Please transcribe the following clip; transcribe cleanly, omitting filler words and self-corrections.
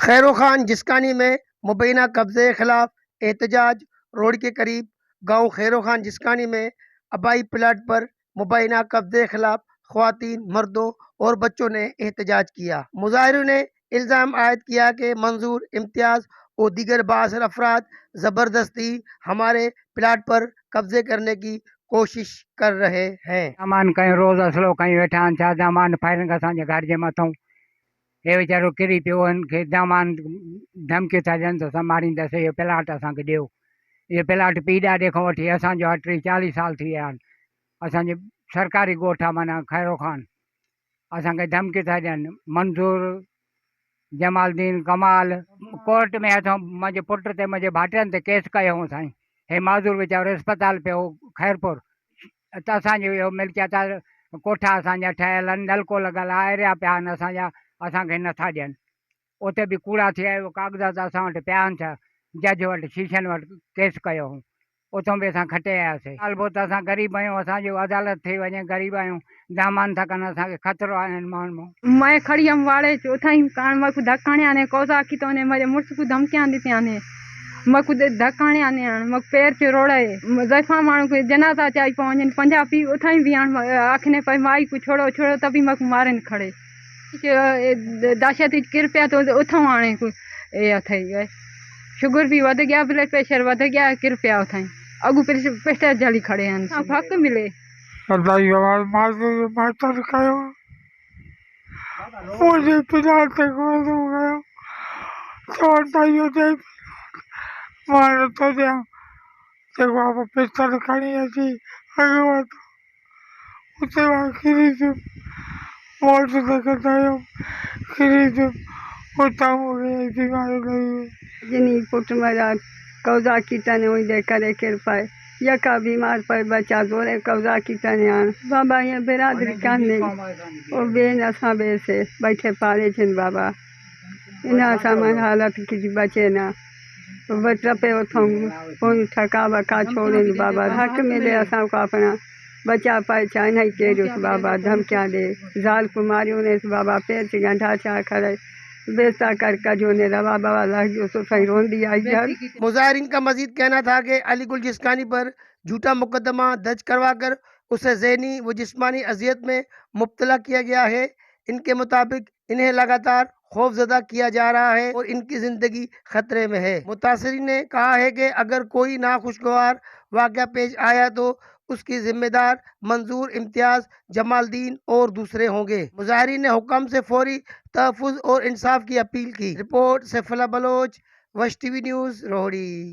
خیر خان جسکانی میں مبینہ قبضے خلاف احتجاج۔ روڈ کے قریب گاؤں خیر خان جسکانی میں آبائی پلاٹ پر مبینہ قبضے خلاف خواتین، مردوں اور بچوں نے احتجاج کیا۔ مظاہرین نے الزام عائد کیا کہ منظور امتیاز اور دیگر بااثر افراد زبردستی ہمارے پلاٹ پر قبضے کرنے کی کوشش کر رہے ہیں۔ सामान कयूं रोज़ असलो कयूं वेठा आहिनि छा सामान फाइरिंग असांजे घर जे मथां हे वीचारो किरी पियो हिनखे सामान धमकी था ॾियनि त असां मारींदासीं इहो प्लाट असांखे ॾियो। इहो प्लाट पीउ ॾाॾे खां वठी असांजो आहे 30-40 साल थी विया आहिनि। असांजे सरकारी ॻोठ आहे माना खैरो खान असांखे धमकी था ॾियनि। मंज़ूर जमालदीन कमाल कोर्ट में असां मुंहिंजे पुट ते मुंहिंजे भाइटनि ते केस कयो साईं। हे माज़ूर वीचारो अस्पताल पियो खैरपुर त असांजो इहो मिल्कियत कोठा असांजा ठहियल आहिनि, नलको लॻल आहे, एरिया पिया आहिनि असांजा, असांखे नथा ॾियनि। उते बि कूड़ा थी विया, कागज़ात असां वटि पिया आहिनि छा जज वटि शीशनि वटि केस कयो हुओ, उतां बि असां खटे आयासीं। साल पोइ त असां ग़रीब आहियूं, असांजो अदालत थी वञे, ग़रीब आहियूं, दामान था कनि, असांखे ख़तरो आहे हिन माण्हू। मैं खड़ी हम वाड़े चौथा ही कान मैं को धक्काने आने कौजा की तो ने मेरे मुर्स को धमकियां दी आने मैं को धक्काने आने मैं पैर पे रोड़े जैफा माण्हू को जनाजा चाई पहुंचन पंजाबी उठाई भी आखने पर माई को छोड़ो छोड़ो तभी मैं को मारन खड़े दहशत कृपया तो उठो आने को ये थई शुगर भी वध गया, ब्लड प्रेशर वध गया, कृपया उठाई अगू प्रेशर जली खड़े हैं। हक मिले अदाई आवाज माता कयो मुझे पिलाट ते गोद हो गया छोटा यो दे मार तो दिया देखो आप पिस्तौल खड़ी ऐसी अगवा तो उसे वहाँ खिरी से मोड़ से देखता है खिरी से उताम हो गई ऐसी मारे गई जिनी पुट मेरा कौजा की तने हुई दे करे कृपा यका बीमार पर बच्चा जोरे कौजा की तने आन बाबा ये बिरादरी काने और बेन असा बे से बैठे पाले छन बाबा इना सामान हालत की बचे ना बच्चा पे उठूं कोई ठका बका छोड़े बाबा हक मिले असा को अपना बचा पाए चाहे नहीं तेरे बाबा धमकियां दे जाल कुमारियों ने बाबा पैर से गंढा चा खड़े बेस्ता कर जो ने रवा बाबा लग जो तो सही रोंदी आई यार। मुजाहिरीन का मजीद कहना था कि अली गुल जिस्कानी पर झूठा मुकदमा दर्ज करवाकर उसे ज़हनी व जिस्मानी अजियत में मुब्तला किया गया है। इनके मुताबिक इन्हें लगातार खौफजदा किया जा रहा है और इनकी ज़िंदगी खतरे में है। मुतासरीन ने कहा है कि अगर कोई नाखुशगवार वाक़या पेश आया तो उसकी जिम्मेदार मंजूर इम्तियाज, जमालदीन और दूसरे होंगे। मुजाहिरीन ने हुक्म से फौरी तहफ़्फ़ुज़ और इंसाफ की अपील की। रिपोर्ट सैफुल्लाह बलोच, वश टीवी न्यूज़, रोहड़ी।